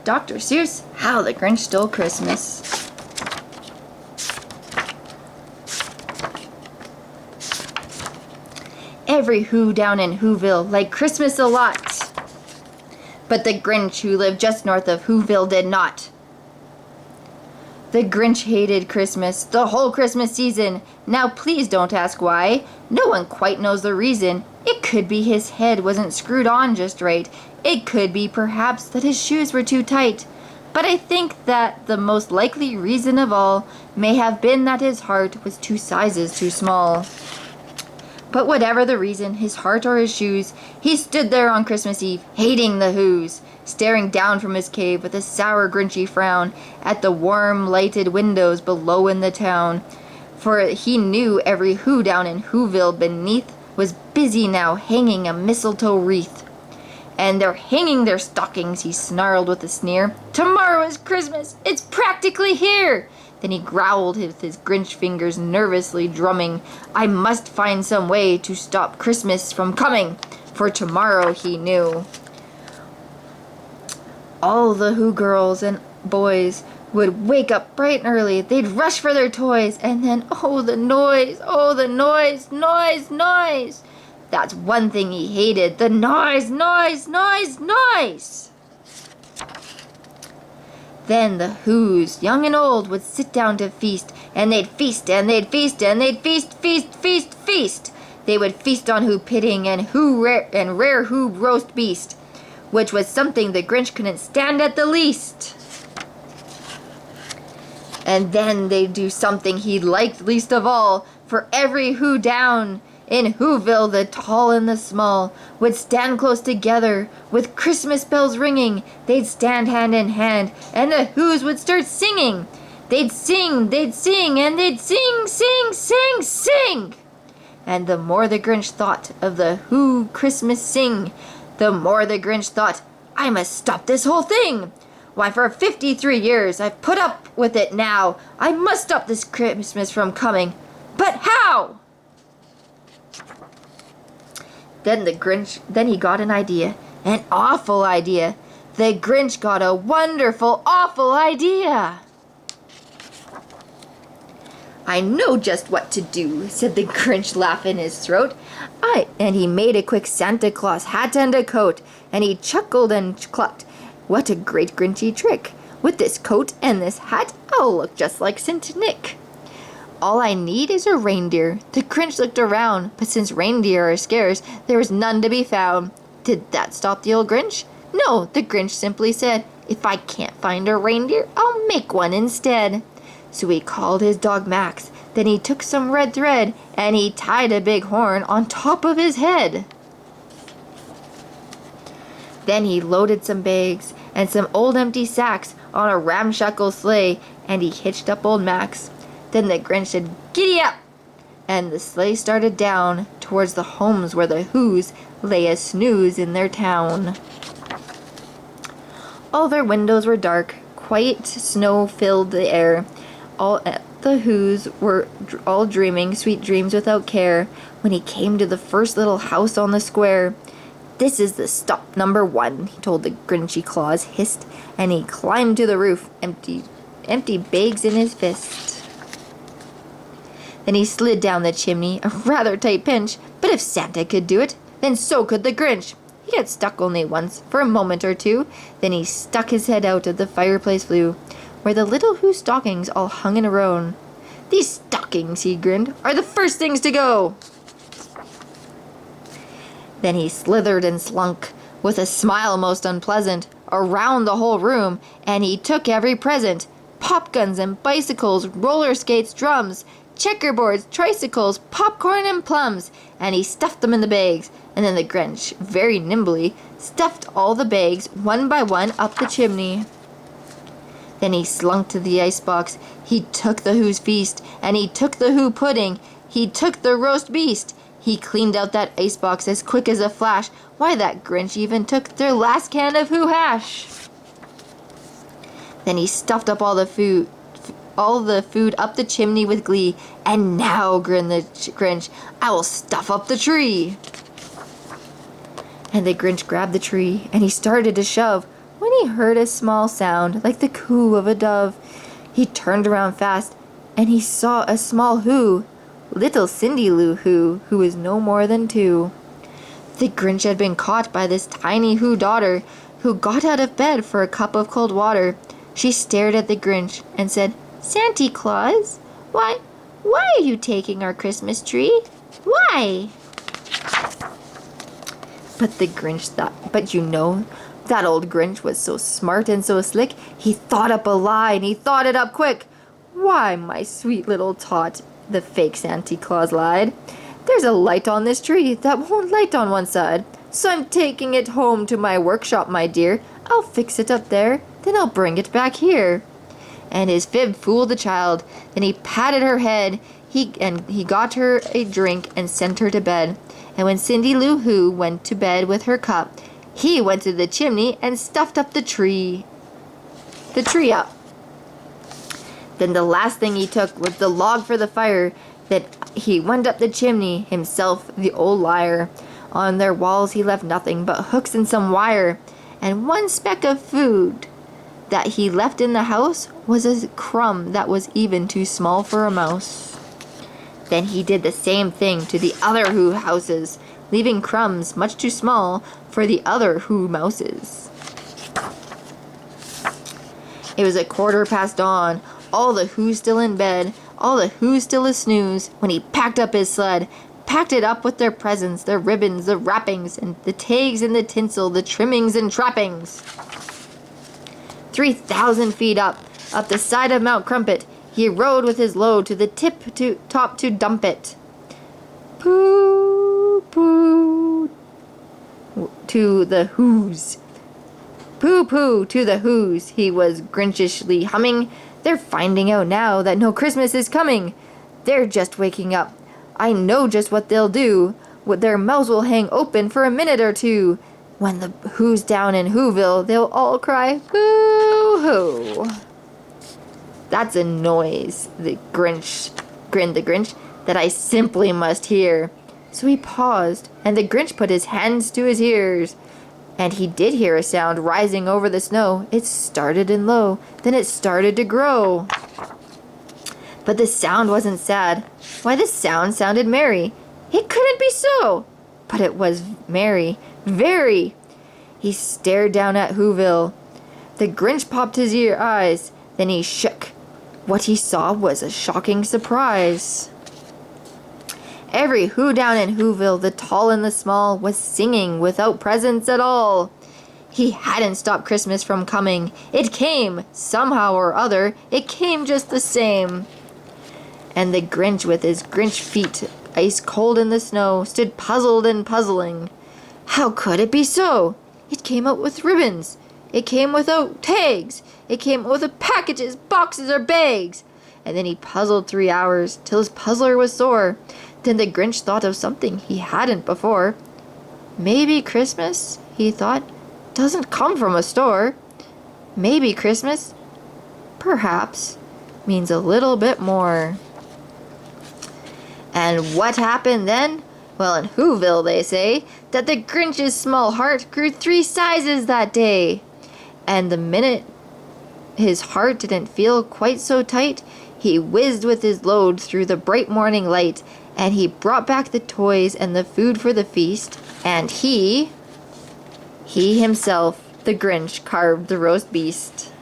Dr. Seuss, How the Grinch Stole Christmas. Every Who down in Whoville liked Christmas a lot, but the Grinch who lived just north of Whoville did not. The Grinch hated Christmas, the whole Christmas season. Now please don't ask why. No one quite knows the reason. It could be his head wasn't screwed on just right. It could be perhaps that his shoes were too tight. But I think that the most likely reason of all may have been that his heart was 2 sizes too small. But whatever the reason, his heart or his shoes, he stood there on Christmas Eve, hating the Whos, staring down from his cave with a sour, grinchy frown at the warm, lighted windows below in the town. For he knew every Who down in Whoville beneath was busy now hanging a mistletoe wreath. And they're hanging their stockings, he snarled with a sneer. Tomorrow is Christmas! It's practically here! Then he growled with his Grinch fingers nervously drumming. I must find some way to stop Christmas from coming, for tomorrow he knew. All the Who girls and boys would wake up bright and early. They'd rush for their toys, and then, oh the noise, noise, noise. That's one thing he hated, the noise, noise, noise, noise. Then the Whos, young and old, would sit down to feast, and they'd feast, and they'd feast, and they'd feast, feast, feast, feast. They would feast on Who pudding and rare Who roast beast, which was something the Grinch couldn't stand at the least. And then they'd do something he liked least of all, for every Who down in Whoville, the tall and the small, would stand close together, with Christmas bells ringing. They'd stand hand in hand, and the Whos would start singing. They'd sing, and they'd sing, sing, sing, sing. And the more the Grinch thought of the Who Christmas sing, the more the Grinch thought, I must stop this whole thing. Why, for 53 years I've put up with it now. I must stop this Christmas from coming. But how? Then he got an idea, an awful idea. The Grinch got a wonderful, awful idea. I know just what to do, said the Grinch, laughing in his throat. And he made a quick Santa Claus hat and a coat, and he chuckled and clucked. What a great Grinchy trick! With this coat and this hat, I'll look just like Saint Nick. All I need is a reindeer. The Grinch looked around, but since reindeer are scarce, there was none to be found. Did that stop the old Grinch? No, the Grinch simply said, if I can't find a reindeer, I'll make one instead. So he called his dog Max. Then he took some red thread, and he tied a big horn on top of his head. Then he loaded some bags and some old empty sacks on a ramshackle sleigh, and he hitched up old Max. Then the Grinch said, giddy up! And the sleigh started down towards the homes where the Whos lay a snooze in their town. All their windows were dark, quiet snow filled the air. All the Whos were all dreaming sweet dreams without care when he came to the first little house on the square. This is the stop number 1, he told the Grinchy Claus, hissed, and he climbed to the roof, empty bags in his fist. Then he slid down the chimney, a rather tight pinch, but if Santa could do it, then so could the Grinch. He got stuck only once, for a moment or two, then he stuck his head out of the fireplace flue, where the little Who stockings all hung in a row. These stockings, he grinned, are the first things to go. Then he slithered and slunk, with a smile most unpleasant, around the whole room, and he took every present, pop guns and bicycles, roller skates, drums, checkerboards, tricycles, popcorn and plums, and he stuffed them in the bags, and then the Grinch, very nimbly, stuffed all the bags, one by one, up the chimney. Then he slunk to the icebox, he took the Who's feast, and he took the Who pudding, he took the roast beast. He cleaned out that icebox as quick as a flash. Why, that Grinch even took their last can of Who hash. Then he stuffed up all the food up the chimney with glee. And now, grinned the Grinch, I will stuff up the tree. And the Grinch grabbed the tree, and he started to shove, when he heard a small sound like the coo of a dove. He turned around fast, and he saw a small who, little Cindy Lou who was no more than 2. The Grinch had been caught by this tiny Who daughter, who got out of bed for a cup of cold water. She stared at the Grinch and said, "Santa Claus, why are you taking our Christmas tree? Why?" But the Grinch thought, that old Grinch was so smart and so slick, he thought up a lie, and he thought it up quick. "Why, my sweet little tot," the fake Santa Claus lied, "there's a light on this tree that won't light on one side. So I'm taking it home to my workshop, my dear. I'll fix it up there, then I'll bring it back here." And his fib fooled the child. Then he patted her head, he got her a drink and sent her to bed. And when Cindy Lou Who went to bed with her cup, he went to the chimney and stuffed up the tree up. Then the last thing he took was the log for the fire, that he went up the chimney himself, the old liar. On their walls he left nothing but hooks and some wire, and one speck of food that he left in the house was a crumb that was even too small for a mouse. Then he did the same thing to the other Who houses, leaving crumbs much too small for the other Who mouses. It was 1/4 dawn, all the Who's still in bed, all the Who's still a snooze, when he packed up his sled, packed it up with their presents, their ribbons, the wrappings, and the tags and the tinsel, the trimmings and trappings. 3,000 feet up the side of Mount Crumpet, he rode with his load to the top to dump it. Pooh, pooh, to the Who's. Pooh, pooh, to the Who's, he was Grinchishly humming. "They're finding out now that no Christmas is coming. They're just waking up. I know just what they'll do. Their mouths will hang open for a minute or two. When the Who's down in Whoville, they'll all cry, boo-hoo." "That's a noise," grinned the Grinch, "that I simply must hear." So he paused, and the Grinch put his hands to his ears. And he did hear a sound rising over the snow. It started in low, then it started to grow. But the sound wasn't sad. Why, the sound sounded merry. It couldn't be so. But it was merry, very. He stared down at Whoville. The Grinch popped his eyes, then he shook. What he saw was a shocking surprise. Every Who down in Whoville, the tall and the small, was singing without presents at all. He hadn't stopped Christmas from coming. It came, somehow or other, it came just the same. And the Grinch, with his Grinch feet ice cold in the snow, stood puzzled and puzzling. How could it be so? It came out with ribbons. It came without tags. It came with packages, boxes, or bags. And then he puzzled 3 hours, till his puzzler was sore. Then the Grinch thought of something he hadn't before. Maybe Christmas, he thought, doesn't come from a store. Maybe Christmas, perhaps, means a little bit more. And what happened then? Well, in Whoville they say that the Grinch's small heart grew 3 sizes that day. And the minute his heart didn't feel quite so tight, he whizzed with his load through the bright morning light, and he brought back the toys and the food for the feast, and he himself, the Grinch, carved the roast beast.